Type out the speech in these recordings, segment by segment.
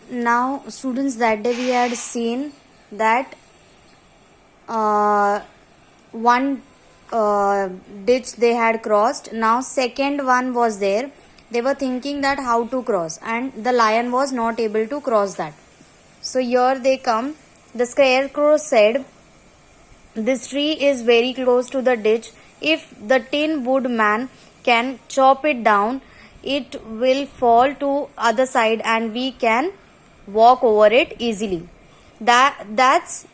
Now, students, that day we had seen that one ditch they had crossed. Now second one was there. They were thinking that how to cross, and the lion was not able to cross that. So here they come. The scarecrow said, "This tree is very close to the ditch. If the Tin Woodman can chop it down, it will fall to other side and we can walk over it easily." That's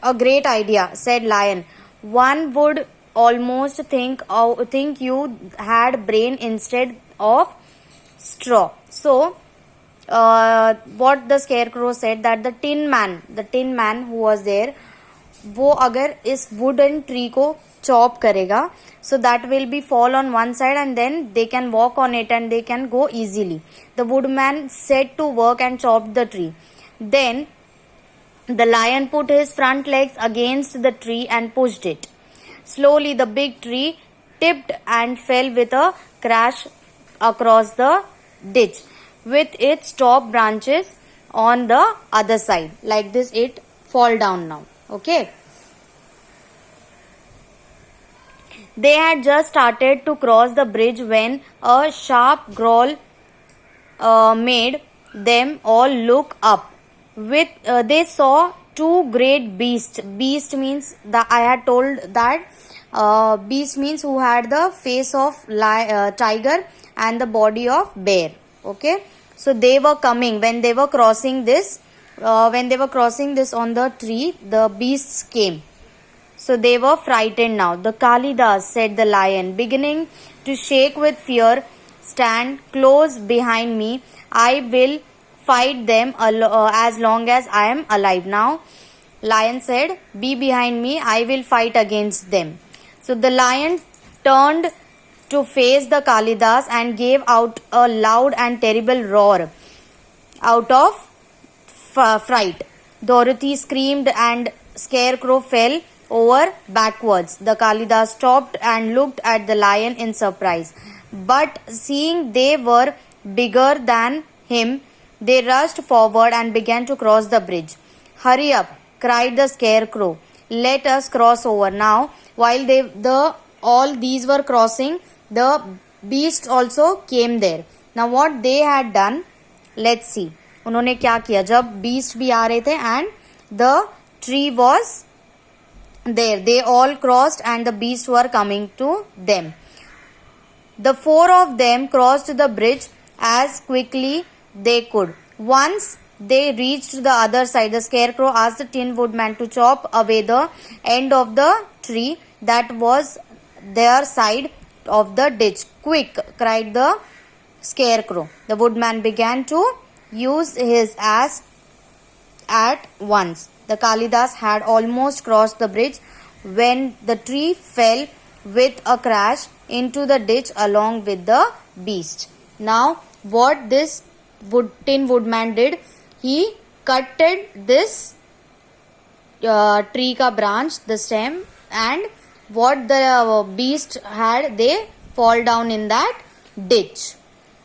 a great idea, said Lion. One would almost think you had brain instead of straw. So, what the scarecrow said, that the tin man who was there, वो अगर इस wooden tree को chop करेगा, so that will be fall on one side and then they can walk on it and they can go easily. The woodman set to work and chopped the tree. Then the lion put his front legs against the tree and pushed it. Slowly the big tree tipped and fell with a crash across the ditch, with its top branches on the other side. Like this it fall down now. Okay. They had just started to cross the bridge when a sharp growl made them all look up. They saw two great beasts. Beast means I had told that beast means who had the face of tiger and the body of bear. Okay, so they were coming when they were crossing this. When they were crossing this on the tree, the beasts came. So they were frightened now. The Kalidas, said the lion, beginning to shake with fear, stand close behind me. I will fight them as long as I am alive. Now, lion said, be behind me. I will fight against them. So the lion turned to face the Kalidas and gave out a loud and terrible roar out of fright. Dorothy screamed and Scarecrow fell over backwards. The Kalidas stopped and looked at the lion in surprise. But seeing they were bigger than him, they rushed forward and began to cross the bridge. Hurry up, cried the Scarecrow. Let us cross over. Now, while all these were crossing, the beasts also came there. Now what they had done, let's see. उन्होंने क्या किया जब beast भी आ रहे थे and the tree was there. They all crossed and the beasts were coming to them. The four of them crossed the bridge as quickly they could. Once they reached the other side, the Scarecrow asked the Tin Woodman to chop away the end of the tree that was their side of the ditch. Quick, cried the Scarecrow. The Woodman began to use his axe at once. The Kalidas had almost crossed the bridge when the tree fell with a crash into the ditch along with the beast. Now, what this Tin Woodman did, he cutted this tree ka branch, the stem, and what the beast had, they fall down in that ditch.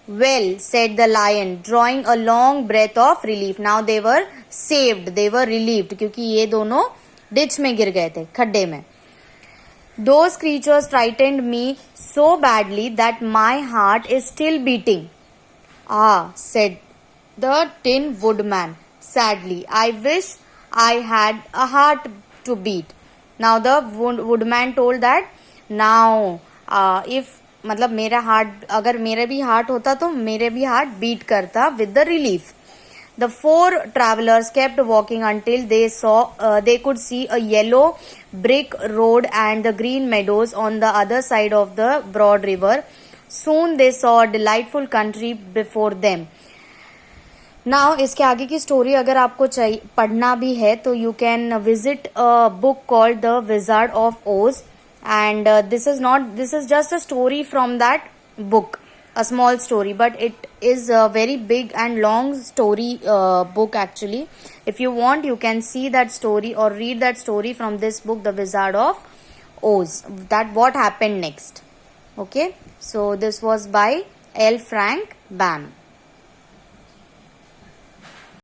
Well, said the lion, drawing a long breath of relief. Now they were saved, they were relieved, क्योंकि ये दोनों ditch में गिर गए थे, खड्डे में. Those creatures frightened me so badly that my heart is still beating. Ah, said the Tin Woodman sadly, I wish I had a heart to beat. Now the Woodman told that, now if मतलब मेरा heart अगर मेरा भी heart होता तो मेरे भी heart beat करता with the relief. The four travelers kept walking until they could see a yellow brick road and the green meadows on the other side of the broad river. Soon they saw a delightful country before them. Now इसके आगे की story अगर आपको पढ़ना भी है तो you can visit a book called The Wizard of Oz. And this is just a story from that book, a small story, but it is a very big and long story book actually. If you want, you can see that story or read that story from this book, The Wizard of Oz, that what happened next. Okay, so this was by L. Frank Baum.